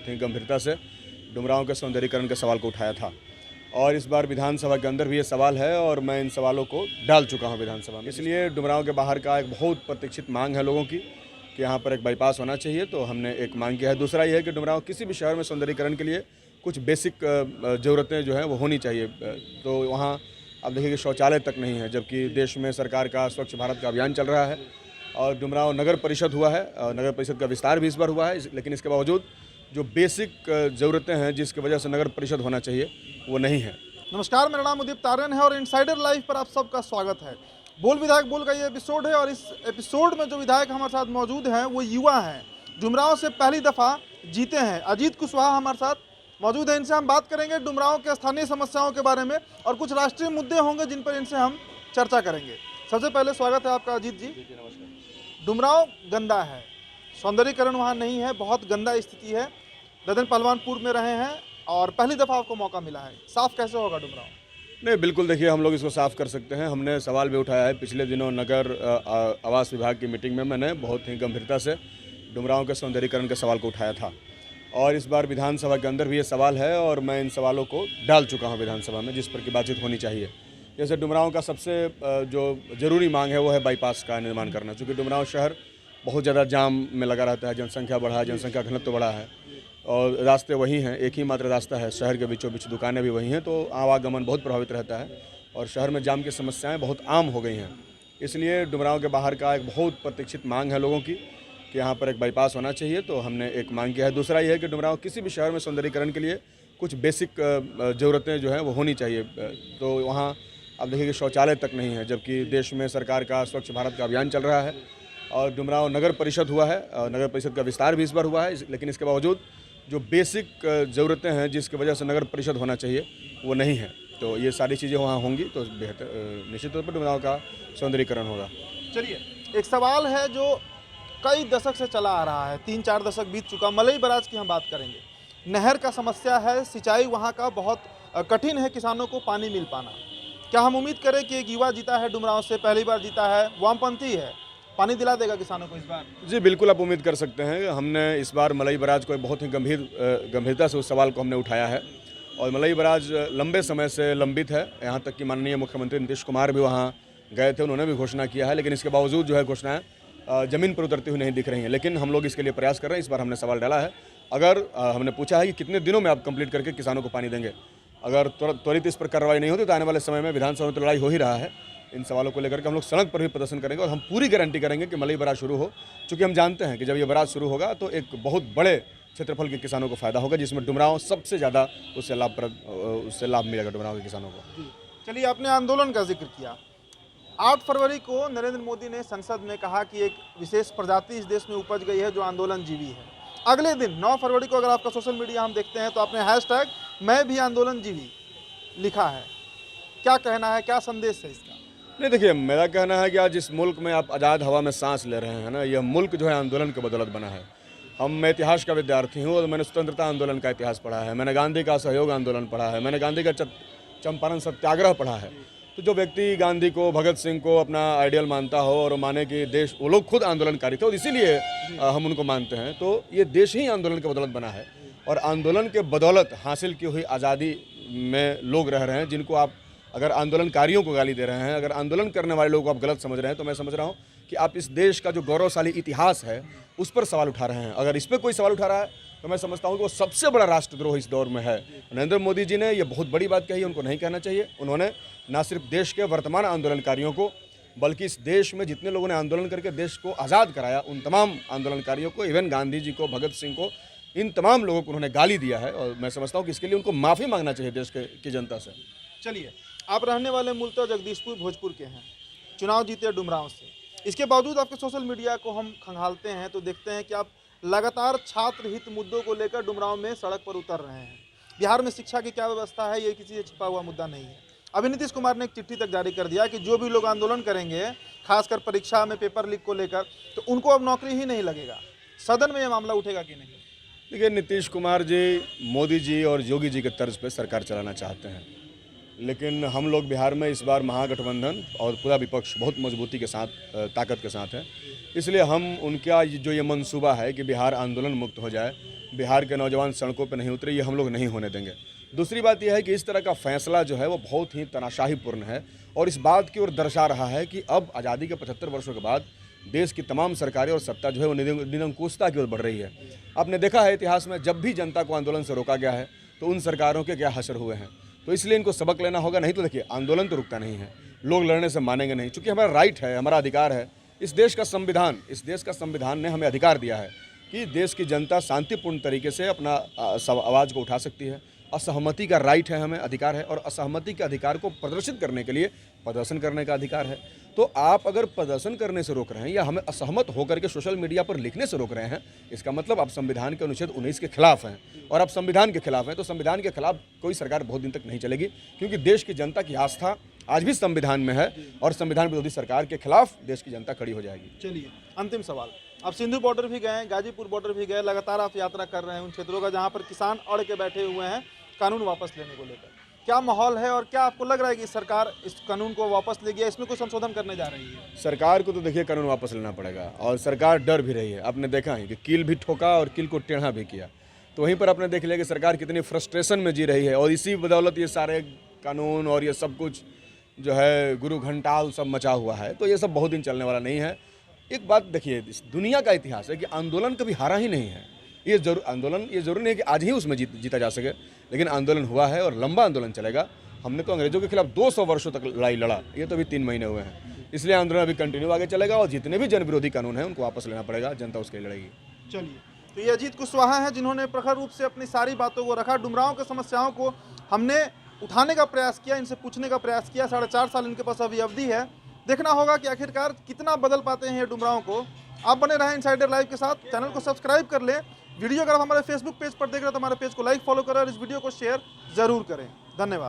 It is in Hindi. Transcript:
ही गंभीरता से डुमरांव के सौंदर्यीकरण के सवाल को उठाया था और इस बार विधानसभा के अंदर भी ये सवाल है और मैं इन सवालों को डाल चुका हूँ विधानसभा में। इसलिए डुमरांव के बाहर का एक बहुत प्रतीक्षित मांग है लोगों की कि यहाँ पर एक बाईपास होना चाहिए, तो हमने एक मांग किया है। दूसरा ये है कि डुमरांव किसी भी शहर में सौंदर्यीकरण के लिए कुछ बेसिक ज़रूरतें जो हैं वो होनी चाहिए। तो वहाँ आप देखिए कि शौचालय तक नहीं है, जबकि देश में सरकार का स्वच्छ भारत का अभियान चल रहा है और डुमरांव नगर परिषद हुआ है और नगर परिषद का विस्तार भी इस बार हुआ है, लेकिन इसके बावजूद जो बेसिक ज़रूरतें हैं जिसकी वजह से नगर परिषद होना चाहिए वो नहीं है। नमस्कार, मेरा नाम उदित तारण है और इनसाइडर लाइव पर आप सबका स्वागत है। बोल विधायक बोल का ये एपिसोड है और इस एपिसोड में जो विधायक हमारे साथ मौजूद हैं वो युवा हैं, डुमरांव से पहली दफ़ा जीते हैं। अजीत कुशवाहा हमारे साथ मौजूद है, इनसे हम बात करेंगे डुमरांव के स्थानीय समस्याओं के बारे में और कुछ राष्ट्रीय मुद्दे होंगे जिन पर इनसे हम चर्चा करेंगे। सबसे पहले स्वागत है आपका अजीत जी। नमस्कार। डुमरांव गंदा है, सौंदर्यीकरण वहाँ नहीं है, बहुत गंदा स्थिति है। ददन पहलवानपुर में रहे हैं और पहली दफ़ा आपको मौका मिला है, साफ कैसे होगा डुमरांव? नहीं, बिल्कुल देखिए, हम लोग इसको साफ़ कर सकते हैं। हमने सवाल भी उठाया है पिछले दिनों नगर आवास विभाग की मीटिंग में। मैंने बहुत ही गंभीरता से डुमरांव के सौंदर्यीकरण के सवाल को उठाया था और इस बार विधानसभा के अंदर भी ये सवाल है और मैं इन सवालों को डाल चुका हूँ विधानसभा में, जिस पर की बातचीत होनी चाहिए। जैसे डुमरांव का सबसे जो ज़रूरी मांग है वो है बाईपास का निर्माण करना, चूँकि डुमरांव शहर बहुत ज़्यादा जाम में लगा रहता है, जनसंख्या बढ़ा है, जनसंख्या घनत्व बढ़ा है और रास्ते वही हैं, एक ही मात्र रास्ता है, शहर के बीचों बीच दुकानें भी वही हैं, तो आवागमन बहुत प्रभावित रहता है और शहर में जाम की समस्याएं बहुत आम हो गई हैं। इसलिए डुमरांव के बाहर का एक बहुत प्रतीक्षित मांग है लोगों की कि यहाँ पर एक बाईपास होना चाहिए, तो हमने एक मांग किया है। दूसरा ये है कि डुमरांव किसी भी शहर में सौंदर्यीकरण के लिए कुछ बेसिक ज़रूरतें जो हैं वो होनी चाहिए। तो वहाँ आप देखिए कि शौचालय तक नहीं है, जबकि देश में सरकार का स्वच्छ भारत का अभियान चल रहा है और डुमरांव नगर परिषद हुआ है और नगर परिषद का विस्तार भी इस बार हुआ है, लेकिन इसके बावजूद जो बेसिक ज़रूरतें हैं जिसकी वजह से नगर परिषद होना चाहिए वो नहीं है। तो ये सारी चीज़ें वहाँ होंगी तो बेहतर निश्चित तौर पर डुमरांव का सौंदर्यीकरण होगा। चलिए, एक सवाल है जो कई दशक से चला आ रहा है, 3-4 दशक बीत चुका। मलई बराज की हम बात करेंगे। नहर का समस्या है, सिंचाई वहाँ का बहुत कठिन है, किसानों को पानी मिल पाना। क्या हम उम्मीद करें कि एक युवा जीता है डुमरांव से, पहली बार जीता है, वामपंथी है, पानी दिला देगा किसानों को इस बार? जी बिल्कुल, आप उम्मीद कर सकते हैं। हमने इस बार मलई बराज को बहुत ही गंभीरता से उस सवाल को हमने उठाया है और मलई बराज लंबे समय से लंबित है। यहाँ तक कि माननीय मुख्यमंत्री नीतीश कुमार भी वहाँ गए थे, उन्होंने भी घोषणा किया है, लेकिन इसके बावजूद जो है घोषणाएँ ज़मीन पर उतरती हुई नहीं दिख रही हैं। लेकिन हम लोग इसके लिए प्रयास कर रहे हैं। इस बार हमने सवाल डाला है, अगर हमने पूछा है कि कितने दिनों में आप कंप्लीट करके किसानों को पानी देंगे। अगर त्वरित इस पर कार्रवाई नहीं होती तो आने वाले समय में विधानसभा में तो लड़ाई हो ही रहा है। इन सवालों को लेकर के हम लोग सड़क पर भी प्रदर्शन करेंगे और हम पूरी गारंटी करेंगे कि मलई बराज शुरू हो, क्योंकि हम जानते हैं कि जब ये बराज शुरू होगा तो एक बहुत बड़े क्षेत्रफल के किसानों को फायदा होगा, जिसमें डुमरांव सबसे ज़्यादा उससे लाभ मिलेगा डुमरांव के किसानों को। चलिए, आपने आंदोलन का जिक्र किया। 8 फरवरी को नरेंद्र मोदी ने संसद में कहा कि एक विशेष प्रजाति इस देश में उपज गई है जो आंदोलन जीवी है। अगले दिन 9 फरवरी को अगर आपका सोशल मीडिया हम देखते हैं तो आपने हैशटैग मैं भी आंदोलन जीवी लिखा है। क्या कहना है, क्या संदेश है इसका? नहीं देखिए, मेरा कहना है कि आज इस मुल्क में आप आज़ाद हवा में सांस ले रहे हैं ना, यह मुल्क जो है आंदोलन के बदौलत बना है। मैं इतिहास का विद्यार्थी हूँ और मैंने स्वतंत्रता आंदोलन का इतिहास पढ़ा है, मैंने गांधी का असहयोग आंदोलन पढ़ा है, मैंने गांधी का चंपारण सत्याग्रह पढ़ा है। तो जो व्यक्ति गांधी को, भगत सिंह को अपना आइडियल मानता हो और माने कि देश, वो लोग खुद आंदोलनकारी थे और इसीलिए हम उनको मानते हैं, तो ये देश ही आंदोलन के बदौलत बना है और आंदोलन के बदौलत हासिल की हुई आज़ादी में लोग रह रहे हैं। जिनको आप अगर आंदोलनकारियों को गाली दे रहे हैं, अगर आंदोलन करने वाले लोगों को आप गलत समझ रहे हैं, तो मैं समझ रहा हूँ कि आप इस देश का जो गौरवशाली इतिहास है उस पर सवाल उठा रहे हैं। अगर इस पर कोई सवाल उठा रहा है तो मैं समझता हूँ कि वो सबसे बड़ा राष्ट्रद्रोह इस दौर में है। नरेंद्र मोदी जी ने ये बहुत बड़ी बात कही है, उनको नहीं कहना चाहिए। उन्होंने न सिर्फ देश के वर्तमान आंदोलनकारियों को, बल्कि इस देश में जितने लोगों ने आंदोलन करके देश को आज़ाद कराया, उन तमाम आंदोलनकारियों को, इवन गांधी जी को, भगत सिंह को, इन तमाम लोगों को उन्होंने गाली दिया है और मैं समझता हूँ कि इसके लिए उनको माफ़ी मांगना चाहिए देश की जनता से। चलिए, आप रहने वाले मूलतः जगदीशपुर भोजपुर के हैं, चुनाव जीते डुमरांव से। इसके बावजूद आपके सोशल मीडिया को हम खंगालते हैं तो देखते हैं कि आप लगातार छात्र हित मुद्दों को लेकर डुमरांव में सड़क पर उतर रहे हैं। बिहार में शिक्षा की क्या व्यवस्था है, ये किसी से छिपा हुआ मुद्दा नहीं है। अभी नीतीश कुमार ने एक चिट्ठी तक जारी कर दिया कि जो भी लोग आंदोलन करेंगे, खासकर परीक्षा में पेपर लीक को लेकर, तो उनको अब नौकरी ही नहीं लगेगा। सदन में यह मामला उठेगा कि नहीं? देखिए, नीतीश कुमार जी मोदी जी और योगी जी के तर्ज पर सरकार चलाना चाहते हैं, लेकिन हम लोग बिहार में इस बार महागठबंधन और पूरा विपक्ष बहुत मजबूती के साथ, ताकत के साथ है। इसलिए हम उनका जो ये मंसूबा है कि बिहार आंदोलन मुक्त हो जाए, बिहार के नौजवान सड़कों पर नहीं उतरे, ये हम लोग नहीं होने देंगे। दूसरी बात यह है कि इस तरह का फैसला जो है वो बहुत ही तनाशाहीपूर्ण है और इस बात की ओर दर्शा रहा है कि अब आज़ादी के 75 वर्षों के बाद देश की तमाम सरकारें और सत्ता जो है वो निरंकुशता की ओर बढ़ रही है। आपने देखा है इतिहास में जब भी जनता को आंदोलन से रोका गया है तो उन सरकारों के क्या हश्र हुए हैं। तो इसलिए इनको सबक लेना होगा, नहीं तो देखिए आंदोलन तो रुकता नहीं है, लोग लड़ने से मानेंगे नहीं, चूँकि हमारा राइट है, हमारा अधिकार है। इस देश का संविधान ने हमें अधिकार दिया है कि देश की जनता शांतिपूर्ण तरीके से अपना आवाज़ को उठा सकती है। असहमति का राइट है, हमें अधिकार है, और असहमति के अधिकार को प्रदर्शित करने के लिए प्रदर्शन करने का अधिकार है। तो आप अगर प्रदर्शन करने से रोक रहे हैं या हमें असहमत होकर के सोशल मीडिया पर लिखने से रोक रहे हैं, इसका मतलब आप संविधान के अनुच्छेद 19 के खिलाफ हैं और आप संविधान के खिलाफ हैं। तो संविधान के खिलाफ कोई सरकार बहुत दिन तक नहीं चलेगी, क्योंकि देश की जनता की आस्था आज भी संविधान में है और संविधान विरोधी सरकार के खिलाफ देश की जनता खड़ी हो जाएगी। चलिए अंतिम सवाल, आप सिंधु बॉर्डर भी गए, गाजीपुर बॉर्डर भी गए, लगातार आप यात्रा कर रहे हैं उन क्षेत्रों का जहां पर किसान अड़ के बैठे हुए हैं कानून वापस लेने को लेकर। क्या माहौल है और क्या आपको लग रहा है कि सरकार इस कानून को वापस ले गया, इसमें कोई संशोधन करने जा रही है? सरकार को तो देखिए कानून वापस लेना पड़ेगा और सरकार डर भी रही है। आपने देखा है कि कील भी ठोका और कील को टेढ़ा भी किया। तो वहीं पर आपने देख लिया कि सरकार कितनी फ्रस्ट्रेशन में जी रही है और इसी बदौलत ये सारे कानून और ये सब कुछ जो है गुरु घंटाल सब मचा हुआ है। तो ये सब बहुत दिन चलने वाला नहीं है। एक बात देखिए, इस दुनिया का इतिहास है कि आंदोलन कभी हारा ही नहीं है। ये जरूरी नहीं है कि आज ही उसमें जीता जा सके, लेकिन आंदोलन हुआ है और लंबा आंदोलन चलेगा। हमने तो अंग्रेजों के खिलाफ 200 वर्षों तक लड़ाई लड़ा, ये तो अभी 3 महीने हुए हैं। इसलिए आंदोलन अभी कंटिन्यू आगे चलेगा और जितने भी जन विरोधी कानून हैं उनको वापस लेना पड़ेगा, जनता उसके लिए लड़ेगी। चलिए, तो ये अजीत कुशवाहा हैं जिन्होंने प्रखर रूप से अपनी सारी बातों को रखा। डुमरांव की समस्याओं को हमने उठाने का प्रयास किया, इनसे पूछने का प्रयास किया। 4.5 साल इनके पास अभी अवधि है, देखना होगा कि आखिरकार कितना बदल पाते हैं ये डुमरांव को। आप बने रहें इनसाइडर लाइव के साथ, चैनल को सब्सक्राइब कर लें। वीडियो अगर आप हमारे फेसबुक पेज पर देख रहे हैं तो हमारे पेज को लाइक फॉलो करें और इस वीडियो को शेयर जरूर करें। धन्यवाद।